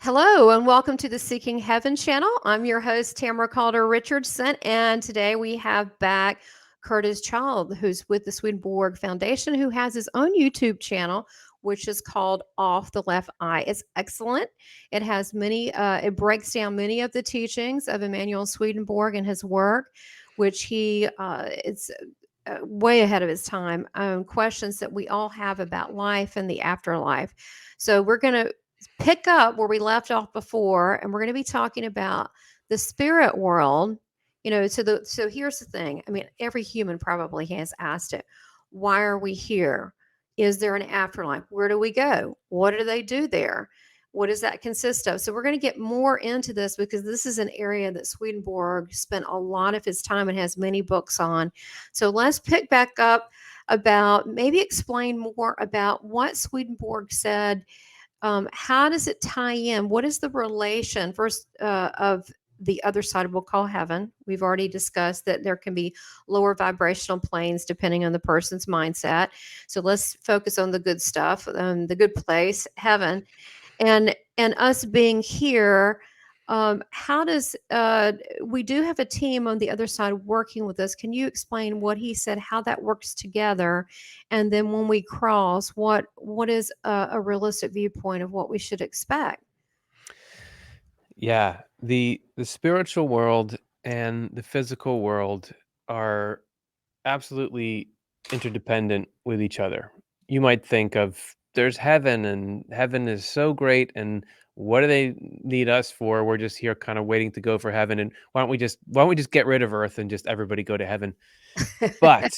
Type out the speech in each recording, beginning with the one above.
Hello, and welcome to the Seeking Heaven channel. I'm your host, Tamara Calder Richardson, and today we have back Curtis Child, who's with the Swedenborg Foundation, who has his own YouTube channel, which is called Off the Left Eye. It's excellent. It breaks down many of the teachings of Emanuel Swedenborg and his work, which it's way ahead of his time, questions that we all have about life and the afterlife. So we're going to pick up where we left off before, and we're going to be talking about the spirit world. So here's the thing. I mean, every human probably has asked it. Why are we here? Is there an afterlife? Where do we go? What do they do there? What does that consist of? So we're going to get more into this because this is an area that Swedenborg spent a lot of his time and has many books on. So let's pick back up about maybe explain more about what Swedenborg said. How does it tie in? What is the relation first of the other side we'll call heaven? We've already discussed that there can be lower vibrational planes depending on the person's mindset. So let's focus on the good stuff, the good place, heaven, and us being here. How does we do have a team on the other side working with us? Can you explain what he said, how that works together, and then when we cross, what is a realistic viewpoint of what we should expect? Yeah, the spiritual world and the physical world are absolutely interdependent with each other. You might think of there's heaven and heaven is so great and what do they need us for? We're just here kind of waiting to go for heaven and why don't we just get rid of earth and just everybody go to heaven? But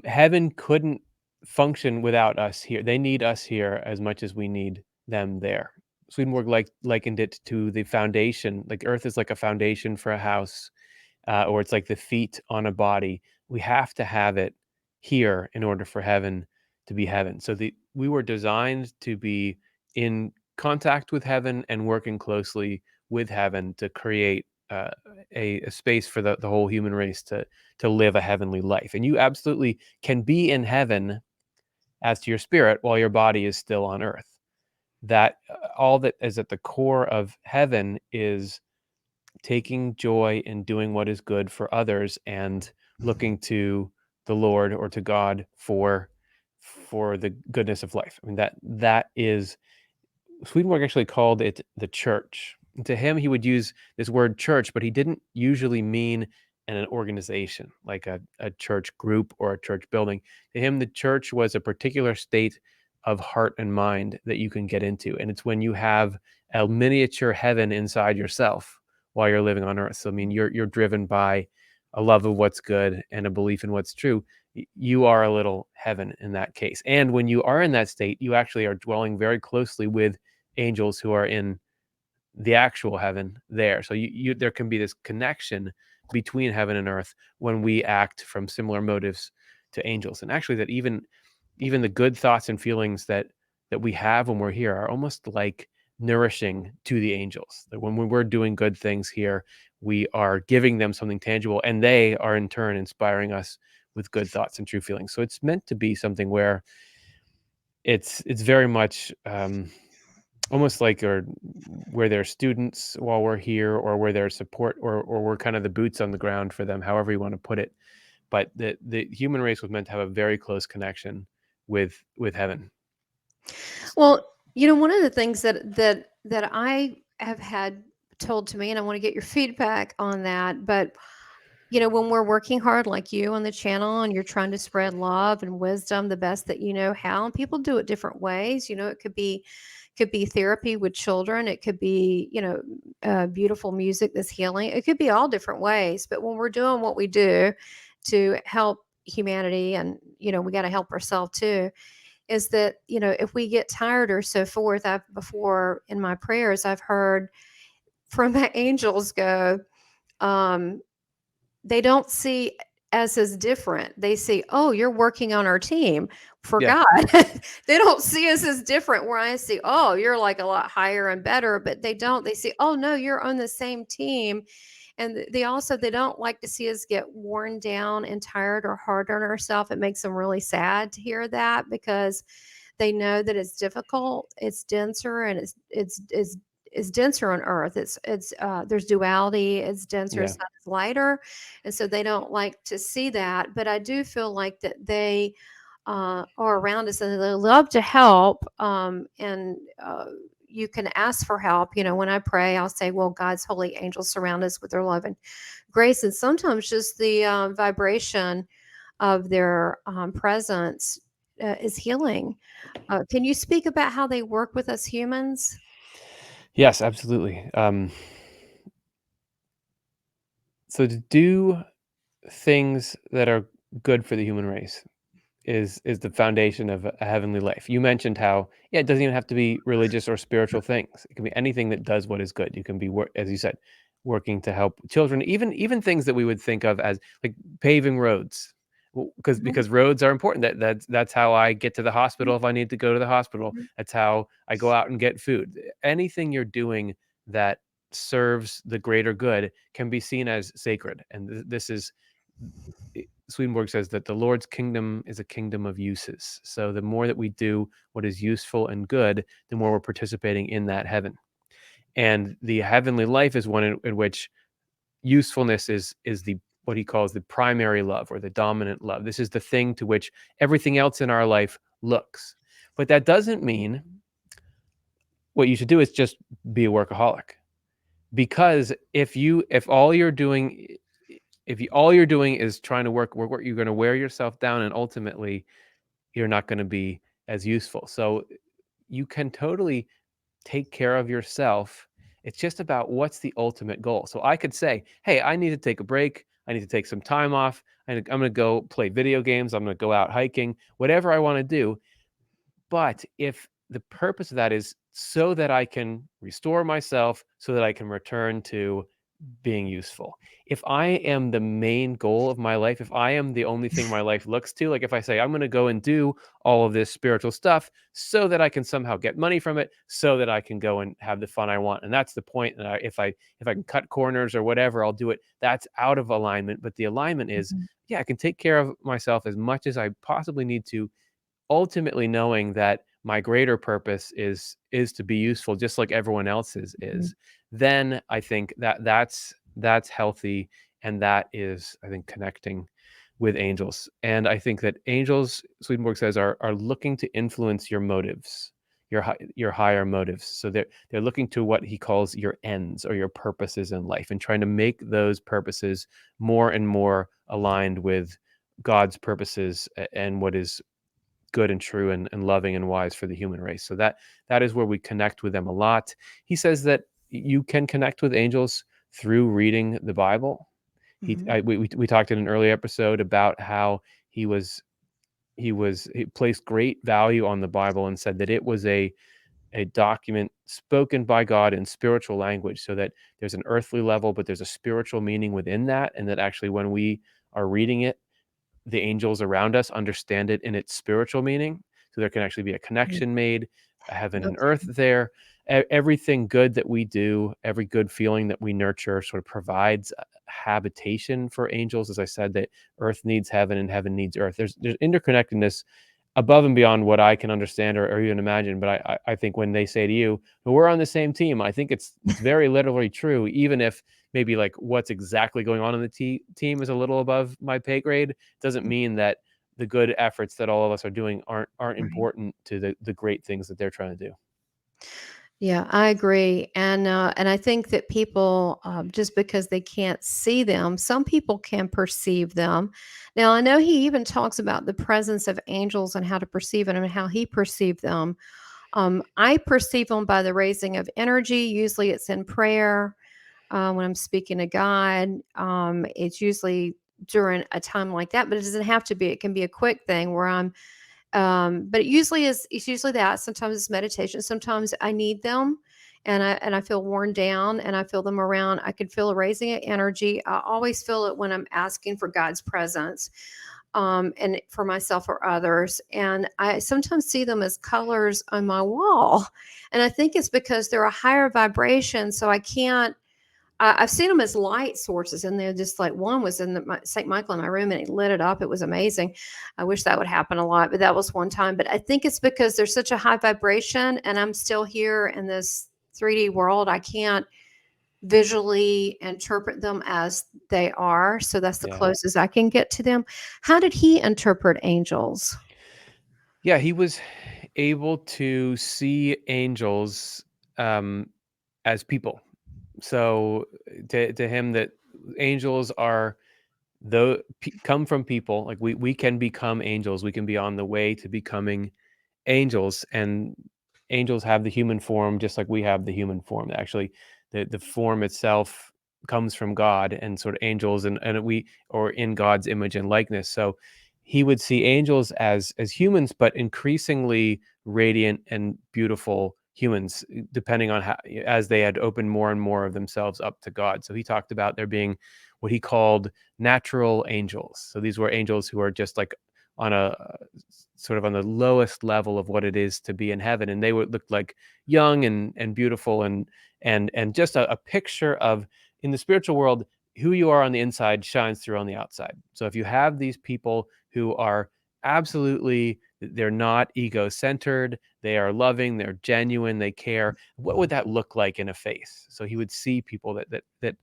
heaven couldn't function without us here. They need us here as much as we need them there. Swedenborg likened it to the foundation. Like Earth is like a foundation for a house, or it's like the feet on a body. We have to have it here in order for heaven to be heaven. So we were designed to be in contact with heaven and working closely with heaven to create a space for the whole human race to live a heavenly life. And you absolutely can be in heaven as to your spirit while your body is still on earth. That all that is at the core of heaven is taking joy in doing what is good for others and looking to the Lord or to God for the goodness of life. I mean that is Swedenborg actually called it the church. To him, he would use this word church, but he didn't usually mean an organization like a church group or a church building. To him, the church was a particular state of heart and mind that you can get into. And it's when you have a miniature heaven inside yourself while you're living on earth. So, I mean, you're driven by a love of what's good and a belief in what's true. You are a little heaven in that case. And when you are in that state, you actually are dwelling very closely with angels who are in the actual heaven there. So there can be this connection between heaven and earth when we act from similar motives to angels. And actually that even the good thoughts and feelings that we have when we're here are almost like nourishing to the angels. That when we're doing good things here, we are giving them something tangible and they are in turn inspiring us with good thoughts and true feelings. So it's meant to be something where it's very much almost like or where they're students while we're here or where they're support or we're kind of the boots on the ground for them, however you want to put it. But the human race was meant to have a very close connection with heaven. Well, one of the things that I have had told to me, and I want to get your feedback on that, but when we're working hard like you on the channel and you're trying to spread love and wisdom the best that you know how, and people do it different ways. It could be therapy with children. It could be, beautiful music that's healing. It could be all different ways. But when we're doing what we do to help humanity and, we got to help ourselves too, is that, if we get tired or so forth, I've before in my prayers, I've heard from my angels go, um, they don't see us as different. They see, oh, you're working on our team for Yeah. God. They don't see us as different. Where I see, oh, you're like a lot higher and better, but they don't. They see, oh no, you're on the same team. And they don't like to see us get worn down and tired or hard on ourselves. It makes them really sad to hear that because They know that it's difficult, it's denser, and it's denser on Earth. It's there's duality. It's denser. Yeah. It's not as lighter, and so they don't like to see that. But I do feel like that they are around us and they love to help. And you can ask for help. You know, when I pray, I'll say, "Well, God's holy angels surround us with their love and grace," and sometimes just the vibration of their presence is healing. Can you speak about how they work with us humans? Yes, absolutely. So to do things that are good for the human race is the foundation of a heavenly life. You mentioned how, yeah, it doesn't even have to be religious or spiritual things. It can be anything that does what is good. You can be, as you said, working to help children, even things that we would think of as like paving roads, because Mhm, roads are important. That's how I get to the hospital if I need to go to the hospital. mhm, That's how I go out and get food. Anything you're doing that serves the greater good can be seen as sacred, and this is Swedenborg says that the Lord's kingdom is a kingdom of uses. So the more that we do what is useful and good, the more we're participating in that heaven. And the heavenly life is one in which usefulness is the what he calls the primary love or the dominant love. This is the thing to which everything else in our life looks. But that doesn't mean what you should do is just be a workaholic. Because if all you're doing all you're doing is trying to work, you're going to wear yourself down, and ultimately you're not going to be as useful. So you can totally take care of yourself. It's just about what's the ultimate goal. So I could say, hey, I need to take a break. I need to take some time off. I'm going to go play video games. I'm going to go out hiking, whatever I want to do. But if the purpose of that is so that I can restore myself, so that I can return to being useful. If I am the main goal of my life, if I am the only thing my life looks to, like if I say I'm going to go and do all of this spiritual stuff so that I can somehow get money from it, so that I can go and have the fun I want, and that's the point. And if I can cut corners or whatever, I'll do it. That's out of alignment. But the alignment is, mhm, yeah, I can take care of myself as much as I possibly need to, ultimately knowing that my greater purpose is to be useful just like everyone else's mhm, is. Then I think that's healthy, and that is, I think, connecting with angels. And I think that angels, Swedenborg says, are looking to influence your motives, your higher motives. So they're looking to what he calls your ends or your purposes in life, and trying to make those purposes more and more aligned with God's purposes, and what is good and true and loving and wise for the human race. So that is where we connect with them a lot. He says that you can connect with angels through reading the Bible. mhm, We talked in an earlier episode about how he was he placed great value on the Bible and said that it was a document spoken by God in spiritual language, so that there's an earthly level, but there's a spiritual meaning within that, and that actually when we are reading it, the angels around us understand it in its spiritual meaning. So there can actually be a mhm. connection made, a heaven and earth Okay. there. Everything good that we do, every good feeling that we nurture, sort of provides a habitation for angels. As I said, that earth needs heaven and heaven needs earth. There's interconnectedness above and beyond what I can understand or even imagine. But I think when they say to you, "Well, we're on the same team," I think it's very literally true, even if maybe like what's exactly going on the team is a little above my pay grade. Doesn't mean that the good efforts that all of us are doing aren't Right. important to the great things that they're trying to do. Yeah, I agree, and I think that people, just because they can't see them, some people can perceive them. Now, I know he even talks about the presence of angels and how to perceive it and how he perceived them. I perceive them by the raising of energy. Usually, it's in prayer when I'm speaking to God. It's usually during a time like that, but it doesn't have to be. It can be a quick thing where but it usually is. It's usually that. Sometimes it's meditation. Sometimes I need them, and I feel worn down, and I feel them around. I can feel a raising of energy. I always feel it when I'm asking for God's presence, and for myself or others. And I sometimes see them as colors on my wall, and I think it's because they're a higher vibration, so I can't. I've seen them as light sources, and they're just like one was in St. Michael in my room, and it lit it up. It was amazing. I wish that would happen a lot, but that was one time. But I think it's because there's such a high vibration, and I'm still here in this 3D world. I can't visually interpret them as they are. So that's the Yeah. closest I can get to them. How did he interpret angels? Yeah, he was able to see angels um, as people. So to him, that angels are come from people. Like we can become angels. We can be on the way to becoming angels, and angels have the human form just like we have the human form. Actually, the form itself comes from God, and sort of angels and we or in God's image and likeness. So he would see angels as humans, but increasingly radiant and beautiful humans, depending on how as they had opened more and more of themselves up to God. So he talked about there being what he called natural angels. So these were angels who are just like on a sort of on the lowest level of what it is to be in heaven, and they would look like young and beautiful and just a picture of, in the spiritual world, who you are on the inside shines through on the outside. So if you have these people who are absolutely, they're not ego-centered, they are loving, they're genuine, they care, what would that look like in a face? So he would see people that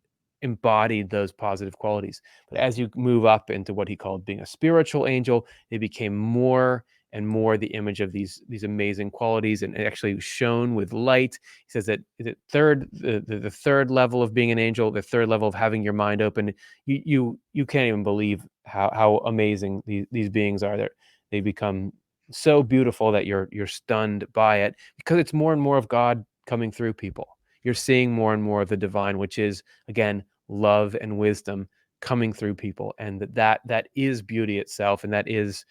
embodied those positive qualities. But as you move up into what he called being a spiritual angel, they became more and more the image of these amazing qualities, and actually shone with light. He says that the third level of being an angel, the third level of having your mind open, you can't even believe how amazing these beings are. They become so beautiful that you're stunned by it, because it's more and more of God coming through people. You're seeing more and more of the divine, which is, again, love and wisdom coming through people, and that is beauty itself, and that is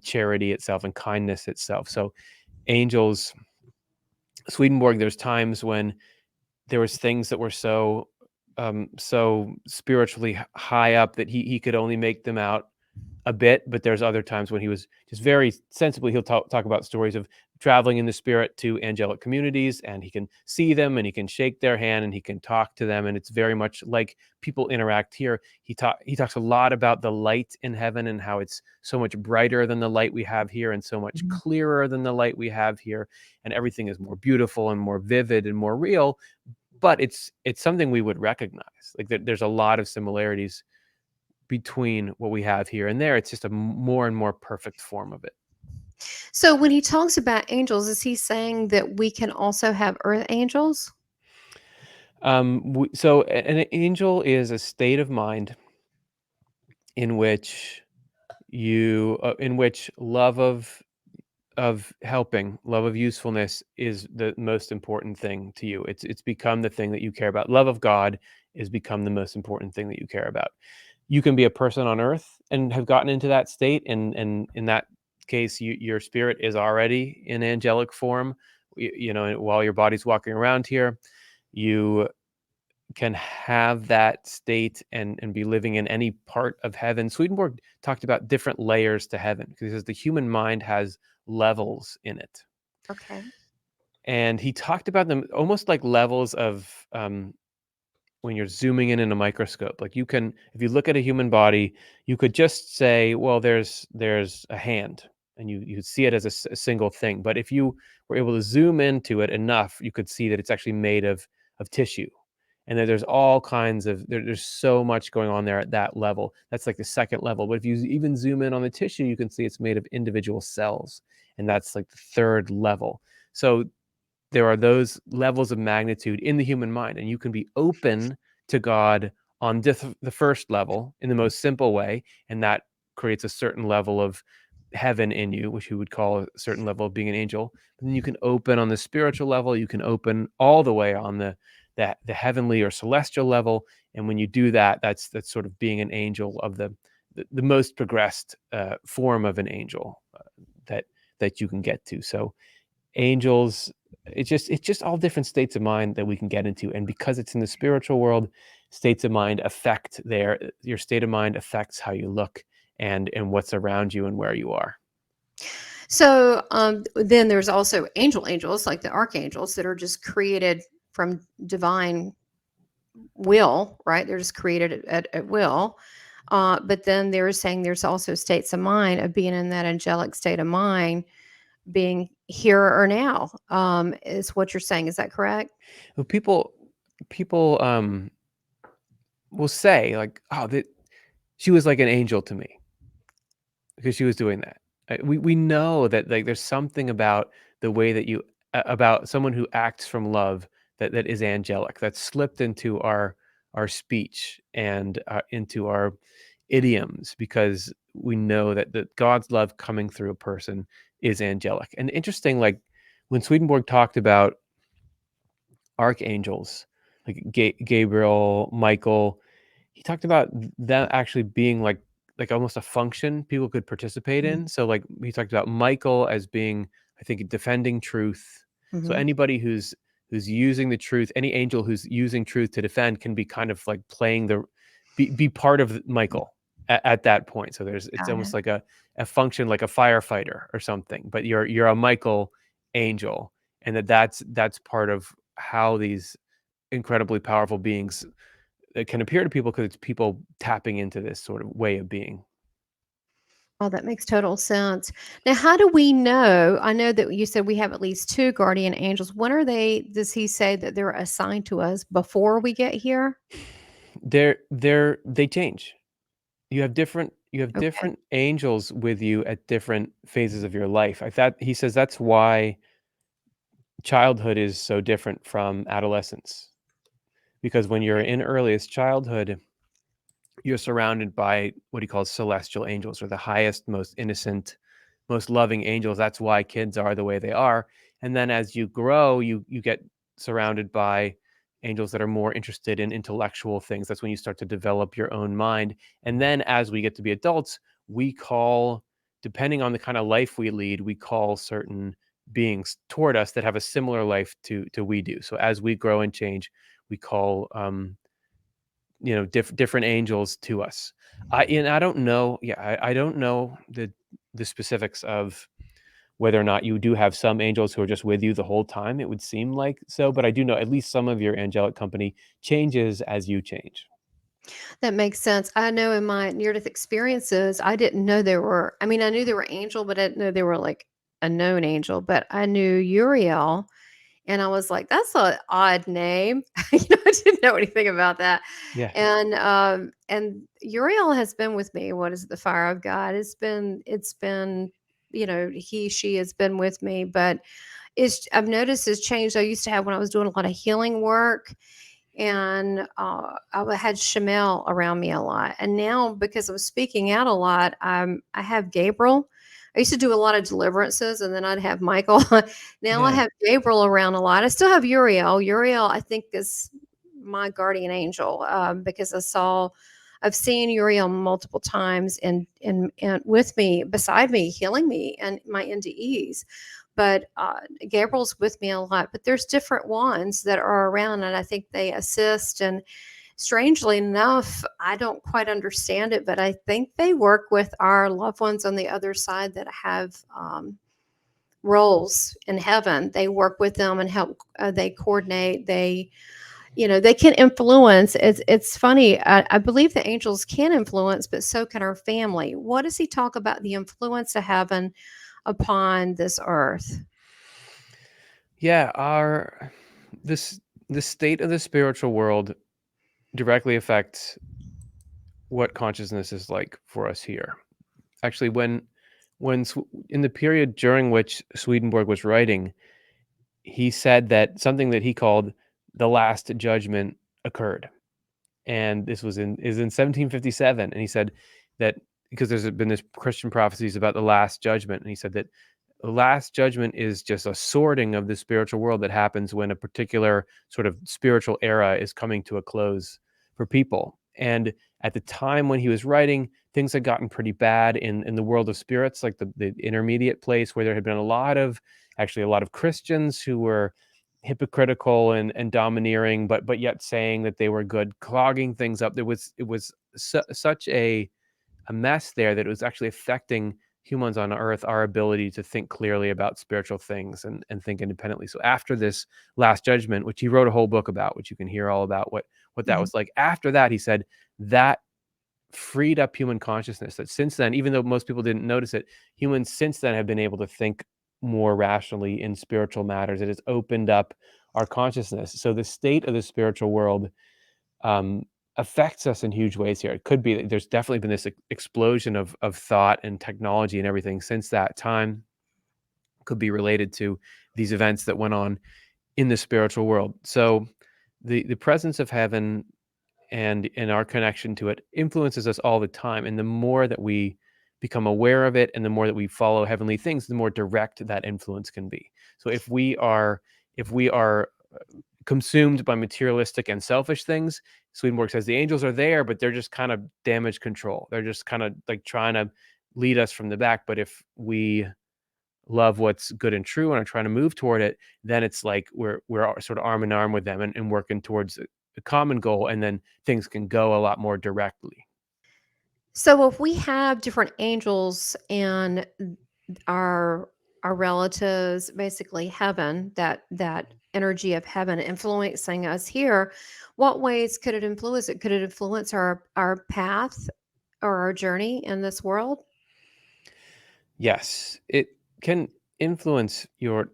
charity itself and kindness itself. So angels, Swedenborg, there's times when there was things that were so spiritually high up that he could only make them out a bit, but there's other times when he was just very sensibly, he'll talk about stories of traveling in the spirit to angelic communities, and he can see them and he can shake their hand and he can talk to them, and it's very much like people interact here. He talks a lot about the light in heaven and how it's so much brighter than the light we have here, and so much clearer than the light we have here, and everything is more beautiful and more vivid and more real. But it's something we would recognize. Like there's a lot of similarities between what we have here and there. It's just a more and more perfect form of it. So when he talks about angels, is he saying that we can also have earth angels? So an angel is a state of mind in which in which love of helping, love of usefulness is the most important thing to you. It's become the thing that you care about. Love of God is become the most important thing that you care about. You can be a person on earth and have gotten into that state, and in that case, your spirit is already in angelic form. While your body's walking around here, you can have that state and be living in any part of heaven. Swedenborg talked about different layers to heaven, because he says the human mind has levels in it. Okay. And he talked about them almost like levels of when you're zooming in a microscope. Like you can, if you look at a human body, you could just say, well, there's a hand, and you see it as a single thing. But if you were able to zoom into it enough, you could see that it's actually made of tissue, and that there's all kinds of there's so much going on there at that level. That's like the second level. But if you even zoom in on the tissue, you can see it's made of individual cells, and that's like the third level. So there are those levels of magnitude in the human mind, and you can be open to God on the first level in the most simple way, and that creates a certain level of heaven in you, which you would call a certain level of being an angel. But then you can open on the spiritual level, you can open all the way on the heavenly or celestial level, and when you do that, that's sort of being an angel of the most progressed form of an angel that you can get to. So angels, it's just all different states of mind that we can get into, and because it's in the spiritual world, states of mind affect your state of mind affects how you look and what's around you and where you are. So then there's also angels, like the archangels that are just created from divine will, right? They're just created at will. But then they're saying there's also states of mind of being in that angelic state of mind, being here or now, is what you're saying. Is that correct? Well, people will say like, "Oh, that she was like an angel to me because she was doing that." We know that like there's something about the way that about someone who acts from love that is angelic, that's slipped into our speech and into our idioms because we know that God's love coming through a person is angelic. And interesting, like when Swedenborg talked about archangels like Gabriel, Michael. He talked about them actually being like almost a function people could participate in. So like he talked about Michael as being, I think, defending truth. So Mm-hmm. anybody who's using the truth, any angel who's using truth to defend can be kind of like playing be part of Michael at that point. So it's Got almost it. like a function like a firefighter or something, but you're a Michael angel, and that's part of how these incredibly powerful beings can appear to people because it's people tapping into this sort of way of being. Oh, that makes total sense. Now, how do we know? I know that you said we have at least two guardian angels. When are they? Does he say that they're assigned to us before we get here? They change. You have Okay. different angels with you at different phases of your life. I thought he says that's why childhood is so different from adolescence, because when you're in earliest childhood, you're surrounded by what he calls celestial angels, or the highest, most innocent, most loving angels. That's why kids are the way they are. And then as you grow, you get surrounded by angels that are more interested in intellectual things. That's when you start to develop your own mind. And then as we get to be adults, we call, depending on the kind of life we lead, we call certain beings toward us that have a similar life to we do. So as we grow and change, we call different angels to us. I don't know. Yeah, I don't know the specifics of whether or not you do have some angels who are just with you the whole time. It would seem like so, but I do know at least some of your angelic company changes as you change. That makes sense. I know in my near-death experiences, I didn't know there were. I mean, I knew there were angel, but I didn't know they were like a known angel. But I knew Uriel, and I was like, "That's an odd name." I didn't know anything about that. Yeah. And Uriel has been with me. What is it? The fire of God? It's been, he, she has been with me, but I've noticed it's changed. I used to have when I was doing a lot of healing work, and had Shamel around me a lot. And now, because I'm speaking out a lot, I have Gabriel. I used to do a lot of deliverances, and then I'd have Michael. Now I Yeah. have Gabriel around a lot. I still have Uriel. Uriel, I think, is my guardian angel, because I've seen Uriel multiple times and with me, beside me, healing me and my NDEs. But Gabriel's with me a lot. But there's different ones that are around, and I think they assist. And strangely enough, I don't quite understand it, but I think they work with our loved ones on the other side that have roles in heaven. They work with them and help. They coordinate. They can influence. It's funny. I believe the angels can influence, but so can our family. What does he talk about the influence of heaven upon this earth? Yeah, our this the state of the spiritual world directly affects what consciousness is like for us here. Actually, in the period during which Swedenborg was writing, he said that something that he called the last judgment occurred. And this is in 1757, and he said that because there's been this Christian prophecies about the last judgment, and he said that the last judgment is just a sorting of the spiritual world that happens when a particular sort of spiritual era is coming to a close for people. And at the time when he was writing, things had gotten pretty bad in the world of spirits, like the intermediate place where there had been a lot of Christians who were hypocritical and domineering, but yet saying that they were good, clogging things up. It was such a mess there that it was actually affecting humans on earth our ability to think clearly about spiritual things and think independently. So after this last judgment, which he wrote a whole book about, which you can hear all about what that Mhm. was like, after that, he said that freed up human consciousness, that since then, even though most people didn't notice it, humans since then have been able to think more rationally in spiritual matters. It has opened up our consciousness. So the state of the spiritual world um, affects us in huge ways here. It could be that there's definitely been this explosion of thought and technology and everything since that time. Could be related to these events that went on in the spiritual world. So the presence of heaven and our connection to it influences us all the time. And the more that we become aware of it and the more that we follow heavenly things, the more direct that influence can be. So if we are consumed by materialistic and selfish things, Swedenborg says the angels are there, but they're just kind of damage control. They're just kind of like trying to lead us from the back. But if we love what's good and true and are trying to move toward it, then it's like we're sort of arm in arm with them and working towards a common goal, and then things can go a lot more directly. So if we have different angels and our our relatives, basically heaven, that energy of heaven influencing us here, what ways could it influence it? Could it influence our path or our journey in this world? Yes, it can influence your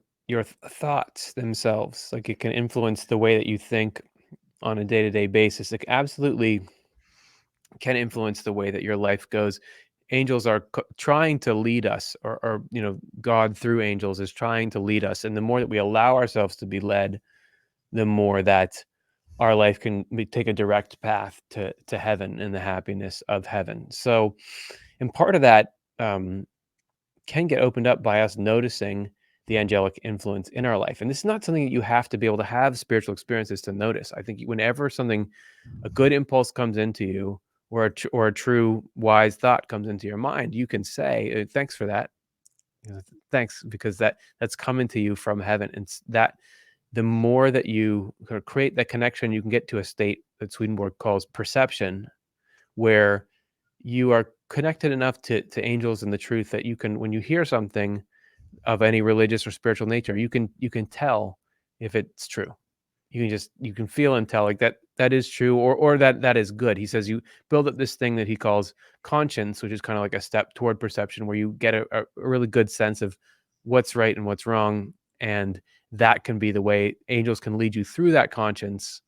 thoughts themselves. Like it can influence the way that you think on a day-to-day basis. Like absolutely can influence the way that your life goes. Angels are trying to lead us, or God through angels is trying to lead us. And the more that we allow ourselves to be led, the more that our life can take a direct path to heaven and the happiness of heaven. So, and part of that can get opened up by us noticing the angelic influence in our life. And this is not something that you have to be able to have spiritual experiences to notice. I think whenever a good impulse comes into you, or or a true wise thought comes into your mind, you can say, "Thanks for that. Thanks," because that's coming to you from heaven. And that the more that you kind of create that connection, you can get to a state that Swedenborg calls perception, where you are connected enough to angels and the truth that you can, when you hear something of any religious or spiritual nature, you can tell if it's true. You can feel and tell like that is true, or that is good. He says you build up this thing that he calls conscience, which is kind of like a step toward perception, where you get a really good sense of what's right and what's wrong, and that can be the way angels can lead you through that conscience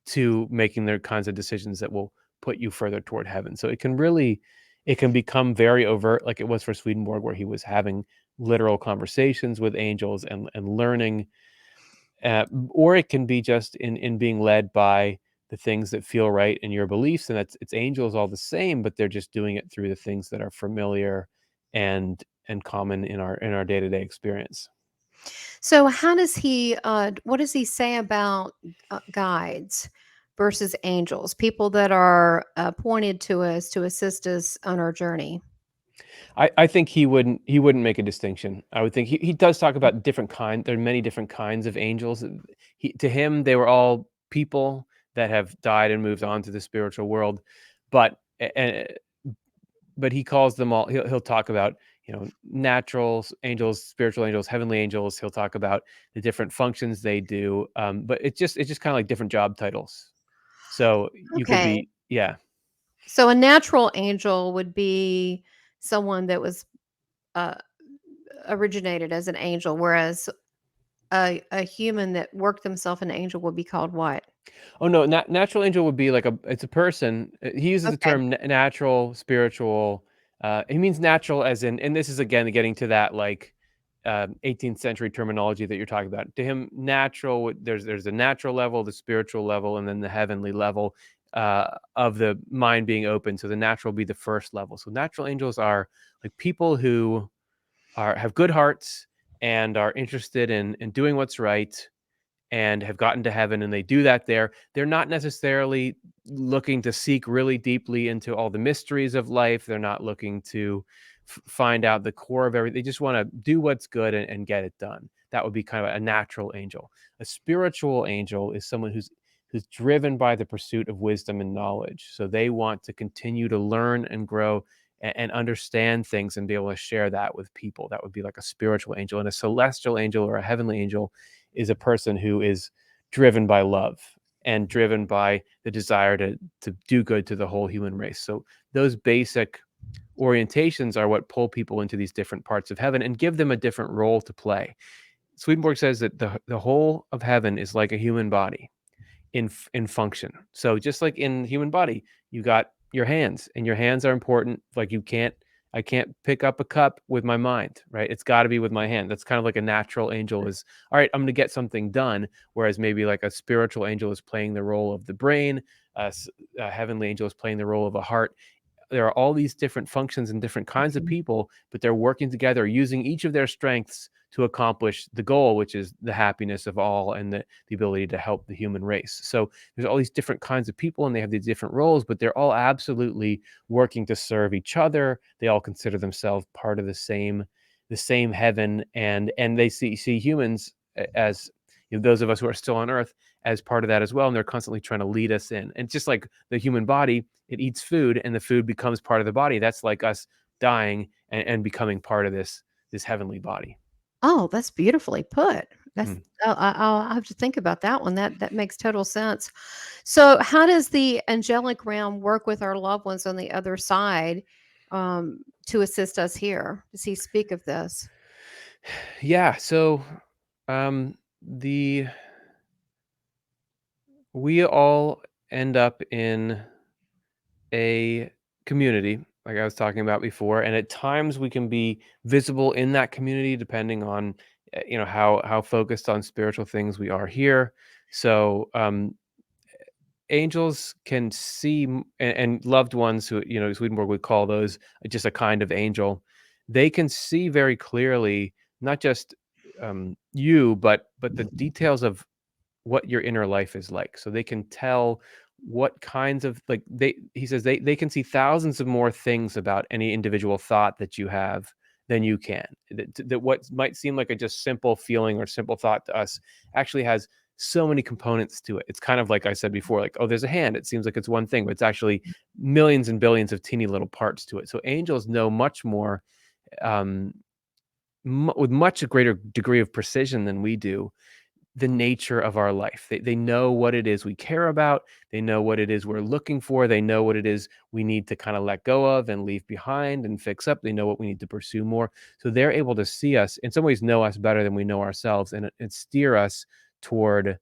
to making their kinds of decisions that will put you further toward heaven. So it can become very overt, like it was for Swedenborg, where he was having literal conversations with angels and learning, or it can be just in being led by the things that feel right in your beliefs, and it's angels all the same, but they're just doing it through the things that are familiar and common in our day-to-day experience. So how does he what does he say about guides versus angels, people that are appointed to us to assist us on our journey? I think he wouldn't make a distinction. I would think he does talk about different there are many different kinds of angels. To him, they were all people that have died and moved on to the spiritual world, but but he calls them all. He'll talk about natural angels, spiritual angels, heavenly angels. He'll talk about the different functions they do. But it's just kind of like different job titles. So you could Okay. be, yeah. So a natural angel would be someone that was uh, originated as an angel, whereas a human that worked themselves an angel would be called what? Oh no, natural angel would be like it's a person. He uses the Okay. term natural, spiritual. He means natural as in, and this is again getting to that like 18th century terminology that you're talking about. To him, natural, there's a natural level, the spiritual level, and then the heavenly level of the mind being open. So the natural will be the first level. So natural angels are like people who have good hearts and are interested in doing what's right and have gotten to heaven, and they do that there. They're not necessarily looking to seek really deeply into all the mysteries of life. They're not looking to find out the core of everything. They just want to do what's good and get it done. That would be kind of a natural angel. A spiritual angel is someone who's driven by the pursuit of wisdom and knowledge. So they want to continue to learn and grow and understand things and be able to share that with people. That would be like a spiritual angel. And a celestial angel or a heavenly angel is a person who is driven by love and driven by the desire to do good to the whole human race. So those basic orientations are what pull people into these different parts of heaven and give them a different role to play. Swedenborg says that the whole of heaven is like a human body in function. So just like in the human body, you got your hands, and your hands are important. Like I can't pick up a cup with my mind, right? It's got to be with my hand. That's kind of like a natural angel is, all right, I'm going to get something done. Whereas maybe like a spiritual angel is playing the role of the brain, a heavenly angel is playing the role of a heart. There are all these different functions and different kinds of Mhm. people, but they're working together, using each of their strengths to accomplish the goal, which is the happiness of all and the ability to help the human race. So there's all these different kinds of people and they have these different roles, but they're all absolutely working to serve each other. They all consider themselves part of the same heaven, and they see humans as, those of us who are still on earth, as part of that as well, and they're constantly trying to lead us in. And just like the human body, it eats food and the food becomes part of the body. That's like us dying and becoming part of this heavenly body. Oh, that's beautifully put. That's Hmm. I'll have to think about that one. That makes total sense. So, how does the angelic realm work with our loved ones on the other side to assist us here? Does he speak of this? Yeah. So the we all end up in a community, like I was talking about before, and at times we can be visible in that community depending on how focused on spiritual things we are here. So angels can see and loved ones who, Swedenborg would call those just a kind of angel. They can see very clearly not just you, but the details of what your inner life is like. So they can tell what kinds of, like, he says they can see thousands of more things about any individual thought that you have than you can. That what might seem like a just simple feeling or simple thought to us actually has so many components to it. It's kind of like I said before, like, oh, there's a hand. It seems like it's one thing, but it's actually millions and billions of teeny little parts to it. So angels know much more, um, with much a greater degree of precision than we do, the nature of our life. They know what it is we care about. They know what it is we're looking for. They know what it is we need to kind of let go of and leave behind and fix up. They know what we need to pursue more. So they're able to see us, in some ways, know us better than we know ourselves, and steer us toward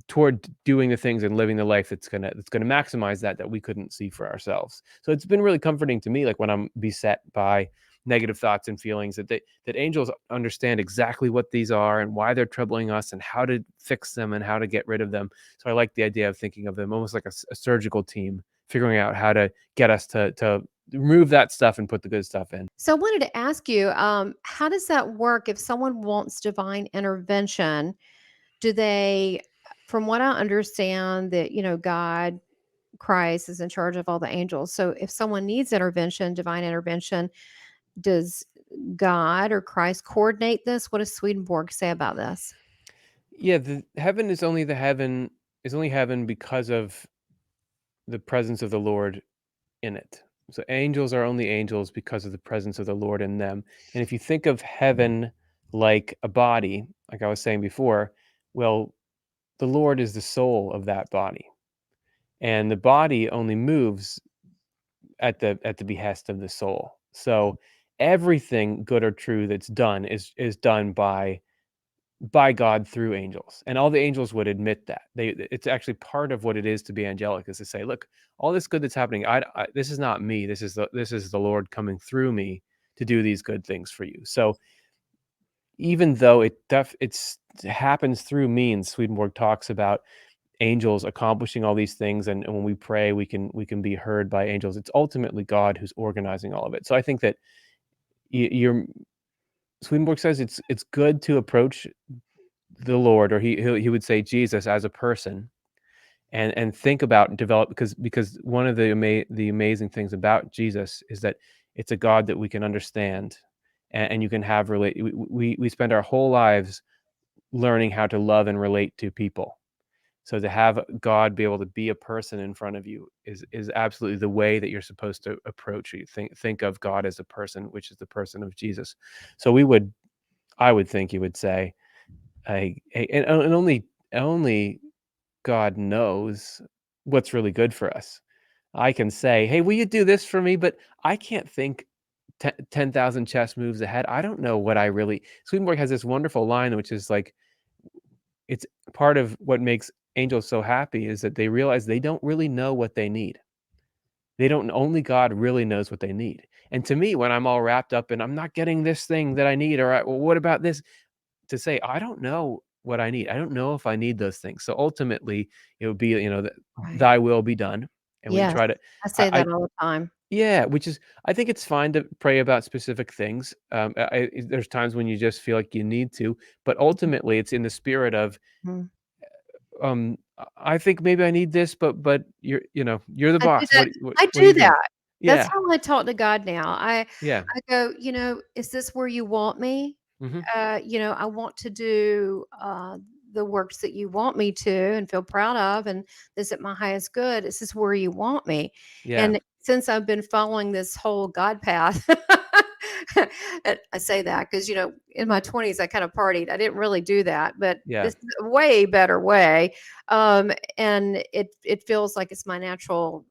toward doing the things and living the life that's gonna maximize that we couldn't see for ourselves. So it's been really comforting to me, like when I'm beset by negative thoughts and feelings, that angels understand exactly what these are and why they're troubling us and how to fix them and how to get rid of them. So I like the idea of thinking of them almost like a surgical team, figuring out how to get us to remove that stuff and put the good stuff in. So, I wanted to ask you, how does that work if someone wants divine intervention? Do they, from what I understand, that God, Christ is in charge of all the angels. So, if someone needs intervention, divine intervention, does God or Christ coordinate this? What does Swedenborg say about this? Yeah, the heaven is only the heaven is only heaven because of the presence of the Lord in it. So angels are only angels because of the presence of the Lord in them. And if you think of heaven like a body, like I was saying before, well, the Lord is the soul of that body. And the body only moves at the behest of the soul. So everything good or true that's done is done by God through angels, and all the angels would admit that. It's actually part of what it is to be angelic, is to say, look, all this good that's happening, this is not me. This is the Lord coming through me to do these good things for you. So even though it happens through me, and Swedenborg talks about angels accomplishing all these things, and when we pray, we can be heard by angels. It's ultimately God who's organizing all of it. So I think that you're Swedenborg says it's good to approach the Lord, or he would say Jesus, as a person, and think about and develop, because one of the amazing things about Jesus is that it's a God that we can understand, and you can have relate. We spend our whole lives learning how to love and relate to people, So to have God be able to be a person in front of you is absolutely the way that you're supposed to approach it. Think of God as a person, which is the person of Jesus. So I would think you would say, and only God knows what's really good for us. I can say, "Hey, will you do this for me?" But I can't think 10,000 chess moves ahead. I don't know what I really Swedenborg has this wonderful line, which is like, it's part of what makes angels so happy is that they realize they don't really know what they need. They don't only God really knows what they need. And to me, when I'm all wrapped up and I'm not getting this thing that I need, or well, what about this? To say, I don't know what I need. I don't know if I need those things. So ultimately, it would be, Right. thy will be done. And we Yes. try to, I say I that all the time. yeah, which is, I think it's fine to pray about specific things. There's times when you just feel like you need to, but ultimately, it's in the spirit of, Mhm. I think maybe I need this, but you're the I do boss. that. I What do do you think? that. That's Yeah, how I talk to God now. yeah, I go, "Is this where you want me? hmm, I want to do, the works that you want me to and feel proud of, and this at my highest good. Is this where you want me?" yeah, And since I've been following this whole God path, and I say that because, in my 20s, I kind of partied. I didn't really do that, but yeah, this is a way better way. And it feels like it's my natural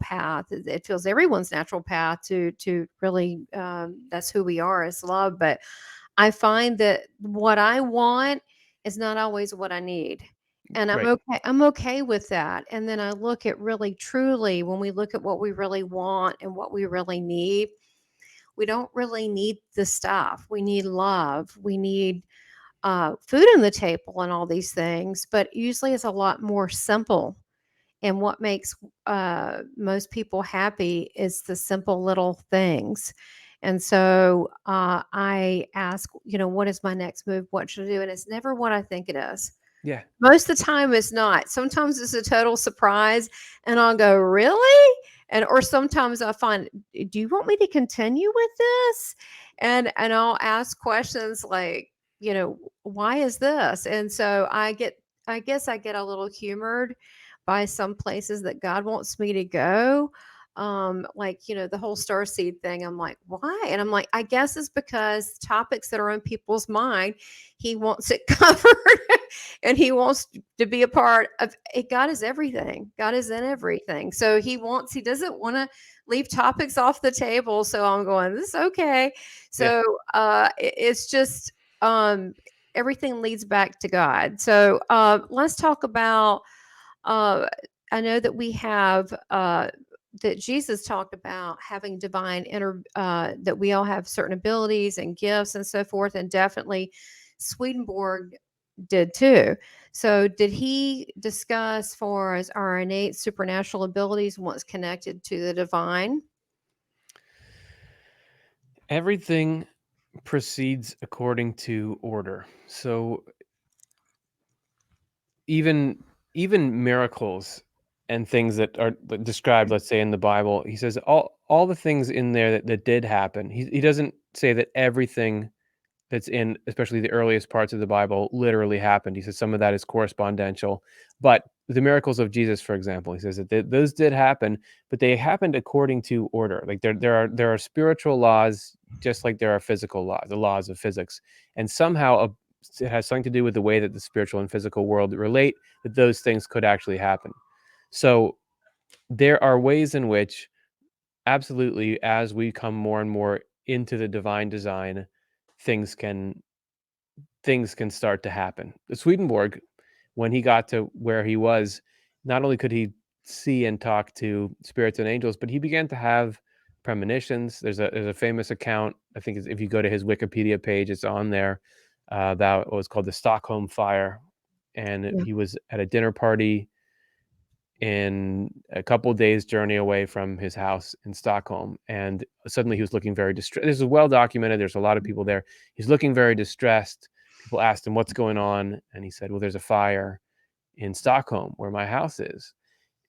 path. It feels everyone's natural path to really, that's who we are as love. But I find that what I want is not always what I need. And right, I'm okay with that. And then I look at really truly when we look at what we really want and what we really need, we don't really need the stuff. We need love. We need food on the table and all these things, but usually it's a lot more simple. And what makes most people happy is the simple little things. And so I ask, what is my next move? What should I do? And it's never what I think it is. yeah, Most of the time it's not. Sometimes it's a total surprise and I'll go, "Really?" And or sometimes I find, "Do you want me to continue with this?" And I'll ask questions like, "Why is this?" And so I guess I get a little humored by some places that God wants me to go. Like, the whole star seed thing. I'm like, "Why?" And I'm like, I guess it's because topics that are on people's mind, he wants it covered. And he wants to be a part of it. God is everything. God is in everything. So he doesn't want to leave topics off the table. So I'm going, this is okay. yeah. So it's just everything leads back to God. So let's talk about uh, I know that we have that Jesus talked about having divine that we all have certain abilities and gifts and so forth, and definitely Swedenborg did too. So, did he discuss for as our innate supernatural abilities once connected to the divine? Everything proceeds according to order. So even even miracles and things that are described, let's say in the Bible, he says all the things in there that did happen. He doesn't say that everything that's in, especially the earliest parts of the Bible, literally happened. He says some of that is correspondential, but the miracles of Jesus, for example, he says that those did happen, but they happened according to order. Like there are spiritual laws, just like there are physical laws, the laws of physics, and somehow it has something to do with the way that the spiritual and physical world relate. That those things could actually happen. So there are ways in which, absolutely, as we come more and more into the divine design, things can things can start to happen. The Swedenborg, when he got to where he was, not only could he see and talk to spirits and angels, but he began to have premonitions. There's a famous account. I think if you go to his Wikipedia page, it's on there, about what was called the Stockholm Fire, and Yeah. he was at a dinner party in a couple days journey away from his house in Stockholm, and suddenly he was looking very distressed. This is well documented. There's a lot of people there. He's looking very distressed. People asked him what's going on, and he said, "Well, there's a fire in Stockholm where my house is."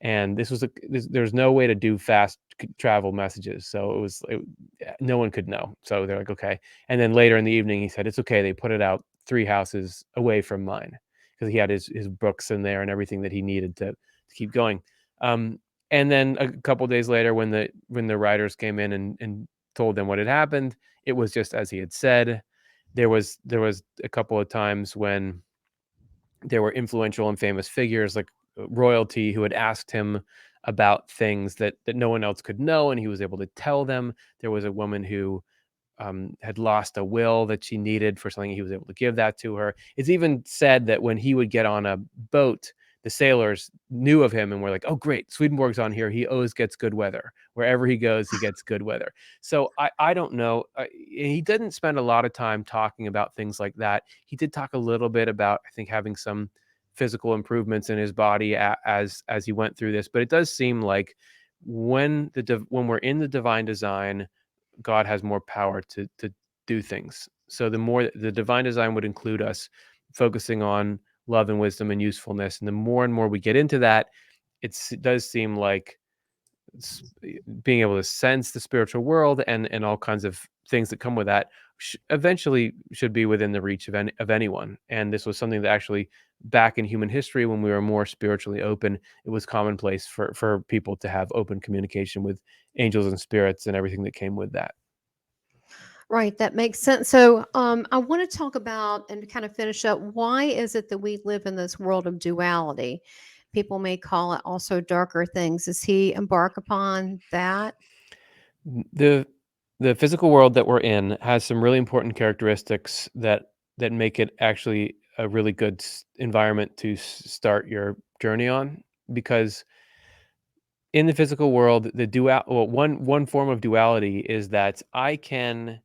And there's no way to do fast travel messages, so no one could know. So they're like, okay. And then later in the evening, he said, "It's okay. They put it out 3 houses away from mine." because he had his books in there and everything that he needed to keep going. Um, and then a couple days later, when the writers came in and told them what had happened, it was just as he had said. There was a couple of times when there were influential and famous figures like royalty who had asked him about things that no one else could know, and he was able to tell them. There was a woman who had lost a will that she needed for something. He was able to give that to her. It's even said that when he would get on a boat, the sailors knew of him and were like, "Oh, great, Swedenborg's on here. He always gets good weather. Wherever he goes, he gets good weather." So I don't know. He didn't spend a lot of time talking about things like that. He did talk a little bit about, I think, having some physical improvements in his body as he went through this. But it does seem like when we're in the divine design, God has more power to do things. So the more the divine design would include us focusing on love and wisdom and usefulness, and the more and more we get into that, it does seem like being able to sense the spiritual world and all kinds of things that come with that eventually should be within the reach of anyone. And this was something that actually back in human history, when we were more spiritually open, it was commonplace for people to have open communication with angels and spirits and everything that came with that. Right, that makes sense. So, I want to talk about and kind of finish up, why is it that we live in this world of duality? People may call it also darker things. Does he embark upon that? The the physical world that we're in has some really important characteristics that make it actually a really good environment to start your journey on, because in the physical world, one form of duality is that I can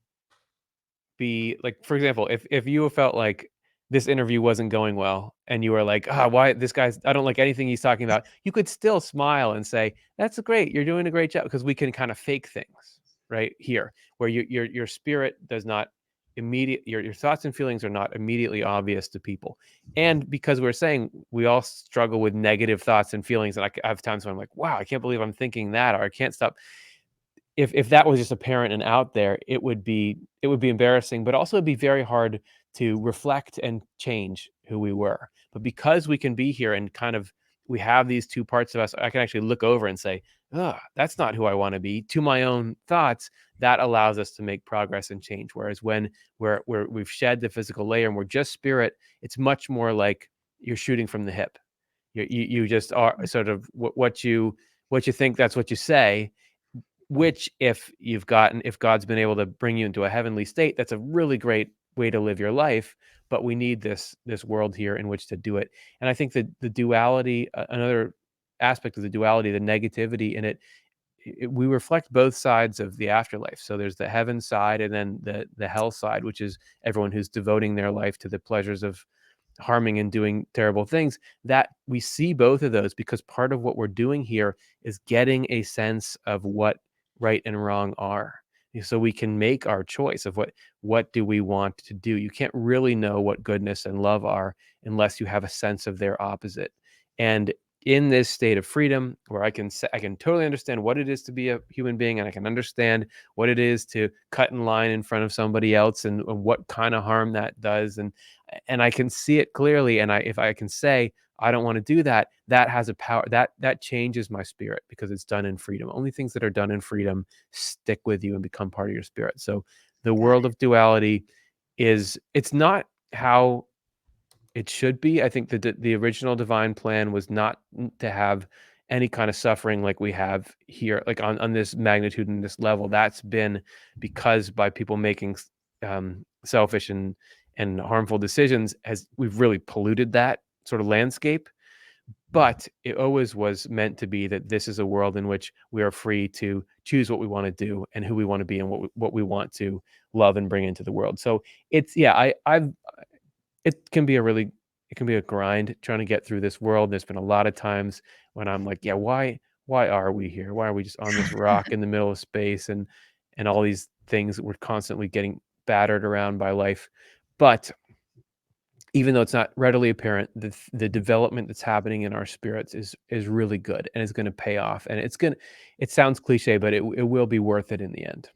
be like, for example, if you felt like this interview wasn't going well and you were like, why this guy's, I don't like anything he's talking about, you could still smile and say, that's great, you're doing a great job, because we can kind of fake things right here, where your spirit does not your thoughts and feelings are not immediately obvious to people. And because we're saying we all struggle with negative thoughts and feelings, and I have times when I'm like, wow, I can't believe I'm thinking that, or I can't stop. If that was just apparent and out there, it would be embarrassing, but also it'd be very hard to reflect and change who we were. But because we can be here and kind of we have these two parts of us, I can actually look over and say, that's not who I want to be, to my own thoughts. That allows us to make progress and change. Whereas when we've shed the physical layer and we're just spirit, it's much more like you're shooting from the hip. You just are sort of what you think, that's what you say, which if God's been able to bring you into a heavenly state, that's a really great way to live your life. But we need this world here in which to do it. And I think that the duality, another aspect of the duality, the negativity in it, we reflect both sides of the afterlife. So there's the heaven side and then the hell side, which is everyone who's devoting their life to the pleasures of harming and doing terrible things. That we see both of those, because part of what we're doing here is getting a sense of what right and wrong are, so we can make our choice of what do we want to do. You can't really know what goodness and love are unless you have a sense of their opposite. And in this state of freedom, where I can totally understand what it is to be a human being, and I can understand what it is to cut in line in front of somebody else, and what kind of harm that does, and I can see it clearly. And if I can say I don't want to do that, that has a power that changes my spirit, because it's done in freedom. Only things that are done in freedom stick with you and become part of your spirit. So the Got world it. of duality it's not how it should be. I think the original divine plan was not to have any kind of suffering like we have here, like on this magnitude and this level. That's been because by people making selfish and harmful decisions, has we've really polluted that sort of landscape. But it always was meant to be that this is a world in which we are free to choose what we want to do and who we want to be, and what we want to love and bring into the world. So it's yeah, I've it can be a grind trying to get through this world. There's been a lot of times when I'm like, yeah, why are we here? Why are we just on this rock in the middle of space, and all these things that we're constantly getting battered around by life. But even though it's not readily apparent, the development that's happening in our spirits is really good, and it's going to pay off, and it sounds cliche, but it will be worth it in the end.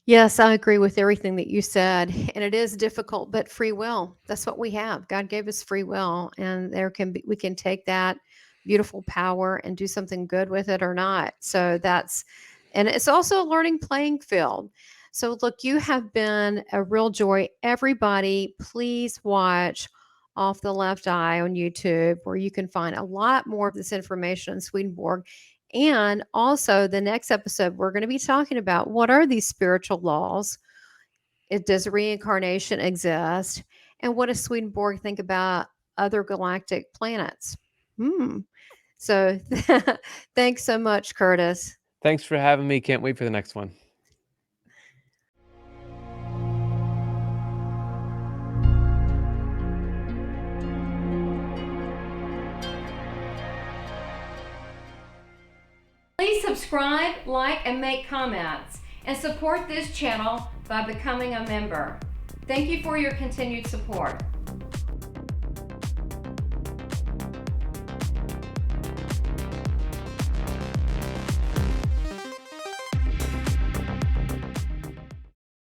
Yes, I agree with everything that you said. And it is difficult, but free will. That's what we have. God gave us free will, and we can take that beautiful power and do something good with it or not. And it's also a learning playing field. So look, you have been a real joy. Everybody, please watch Off the Left Eye on YouTube, where you can find a lot more of this information on Swedenborg. And also, the next episode, we're going to be talking about what are these spiritual laws? Does reincarnation exist? And what does Swedenborg think about other galactic planets? Hmm. So, thanks so much, Curtis. Thanks for having me. Can't wait for the next one. Please subscribe, like, and make comments, and support this channel by becoming a member. Thank you for your continued support.